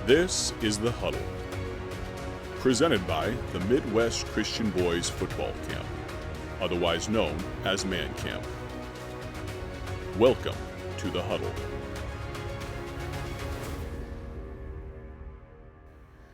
This is The Huddle, presented by the Midwest Christian Boys Football Camp, otherwise known as Man Camp. Welcome to The Huddle.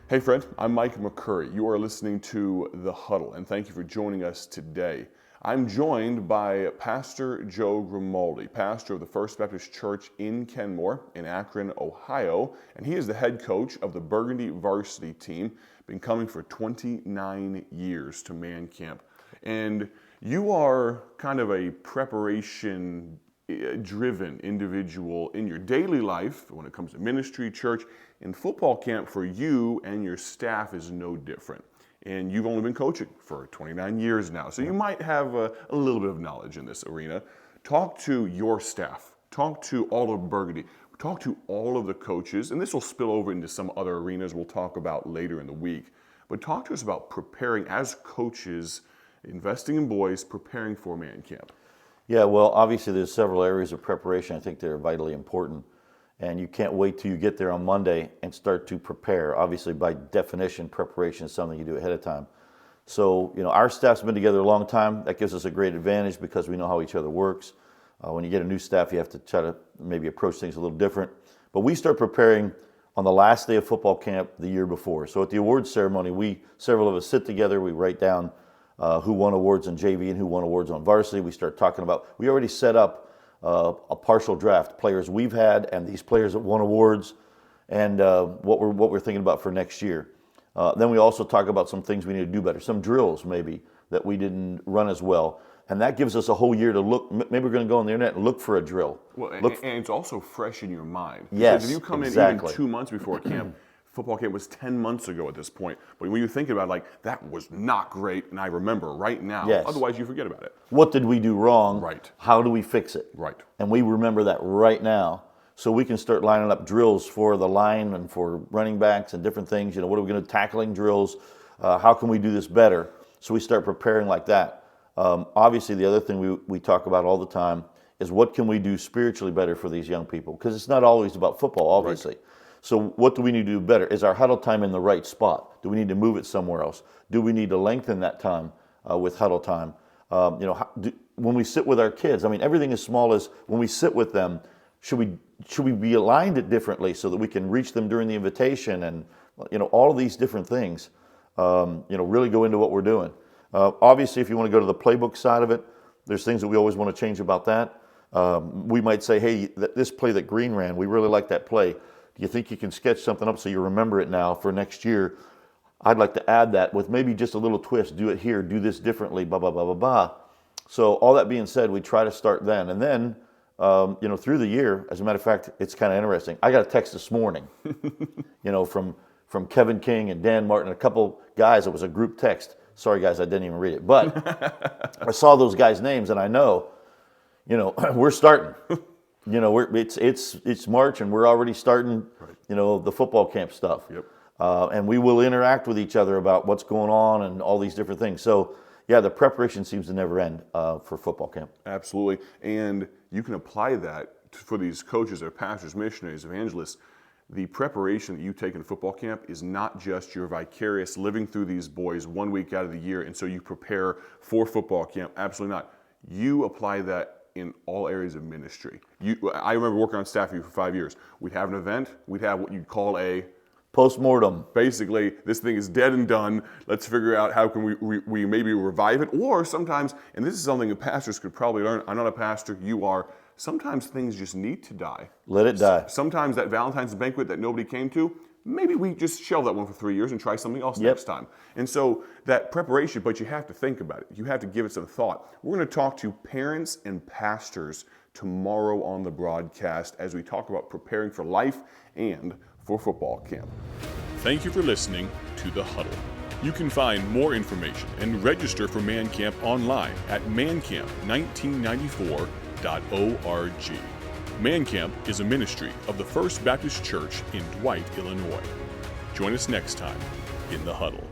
Hey friend, I'm Mike McCurry. You are listening to The Huddle, and thank you for joining us today. I'm joined by Pastor Joe Grimaldi, pastor of the First Baptist Church in Kenmore in Akron, Ohio, and he is the head coach of the Burgundy Varsity team, been coming for 29 years to Man Camp. And you are kind of a preparation-driven individual in your daily life when it comes to ministry, church, and football camp for you and your staff is no different. And you've only been coaching for 29 years now, so you might have a little bit of knowledge in this arena. Talk to your staff. Talk to all of Burgundy. Talk to all of the coaches, and this will spill over into some other arenas we'll talk about later in the week. But talk to us about preparing as coaches, investing in boys, preparing for Man Camp. Yeah, well, obviously there's several areas of preparation I think that are vitally important. And you can't wait till you get there on Monday and start to prepare. Obviously, by definition, preparation is something you do ahead of time. So, our staff's been together a long time. That gives us a great advantage because we know how each other works. When you get a new staff, you have to try to maybe approach things a little different. But we start preparing on the last day of football camp the year before. So at the awards ceremony, several of us sit together, we write down who won awards on JV and who won awards on varsity. We start talking about, we already set up a partial draft, players we've had and these players that won awards, and what we're thinking about for next year. Then we also talk about some things we need to do better, some drills maybe that we didn't run as well, and that gives us a whole year to look. Maybe we're going to go on the internet and look for a drill. Well, and it's also fresh in your mind. Yes, because if you come exactly. in even 2 months before camp, football camp was 10 months ago at this point. But when you think about it, like, that was not great, and I remember right now. Yes. Otherwise, you forget about it. What did we do wrong? Right. How do we fix it? Right. And we remember that right now, so we can start lining up drills for the line and for running backs and different things. What are we going to tackling drills? How can we do this better? So we start preparing like that. Obviously, the other thing we talk about all the time is what can we do spiritually better for these young people? Because it's not always about football, obviously. Right. So what do we need to do better? Is our huddle time in the right spot? Do we need to move it somewhere else? Do we need to lengthen that time with huddle time? When we sit with our kids, everything as small as when we sit with them, should we be aligned it differently so that we can reach them during the invitation and all of these different things, really go into what we're doing. Obviously, if you want to go to the playbook side of it, there's things that we always want to change about that. We might say, hey, this play that Green ran, we really like that play. Do you think you can sketch something up so you remember it now for next year? I'd like to add that with maybe just a little twist. Do it here, do this differently, blah, blah, blah, blah, blah. So all that being said, we try to start then. And then, through the year, as a matter of fact, it's kind of interesting. I got a text this morning, from Kevin King and Dan Martin, and a couple guys. It was a group text. Sorry, guys, I didn't even read it. But I saw those guys' names, and I know, we're starting. It's March and we're already starting, right. The football camp stuff. Yep. And we will interact with each other about what's going on and all these different things. So, yeah, the preparation seems to never end for football camp. Absolutely. And you can apply that for these coaches or pastors, missionaries, evangelists. The preparation that you take in football camp is not just your vicarious living through these boys 1 week out of the year, and so you prepare for football camp. Absolutely not. You apply that in all areas of ministry. I remember working on staff for 5 years. We'd have an event. We'd have what you'd call a postmortem. Basically, this thing is dead and done. Let's figure out how can we maybe revive it. Or sometimes, and this is something that pastors could probably learn. I'm not a pastor. You are. Sometimes things just need to die. Let it die. Sometimes that Valentine's banquet that nobody came to, maybe we just shelve that one for 3 years and try something else next time. And so that preparation, but you have to think about it. You have to give it some thought. We're going to talk to parents and pastors tomorrow on the broadcast as we talk about preparing for life and for football camp. Thank you for listening to The Huddle. You can find more information and register for Man Camp online at mancamp1994.org. Man Camp is a ministry of the First Baptist Church in Dwight, Illinois. Join us next time in The Huddle.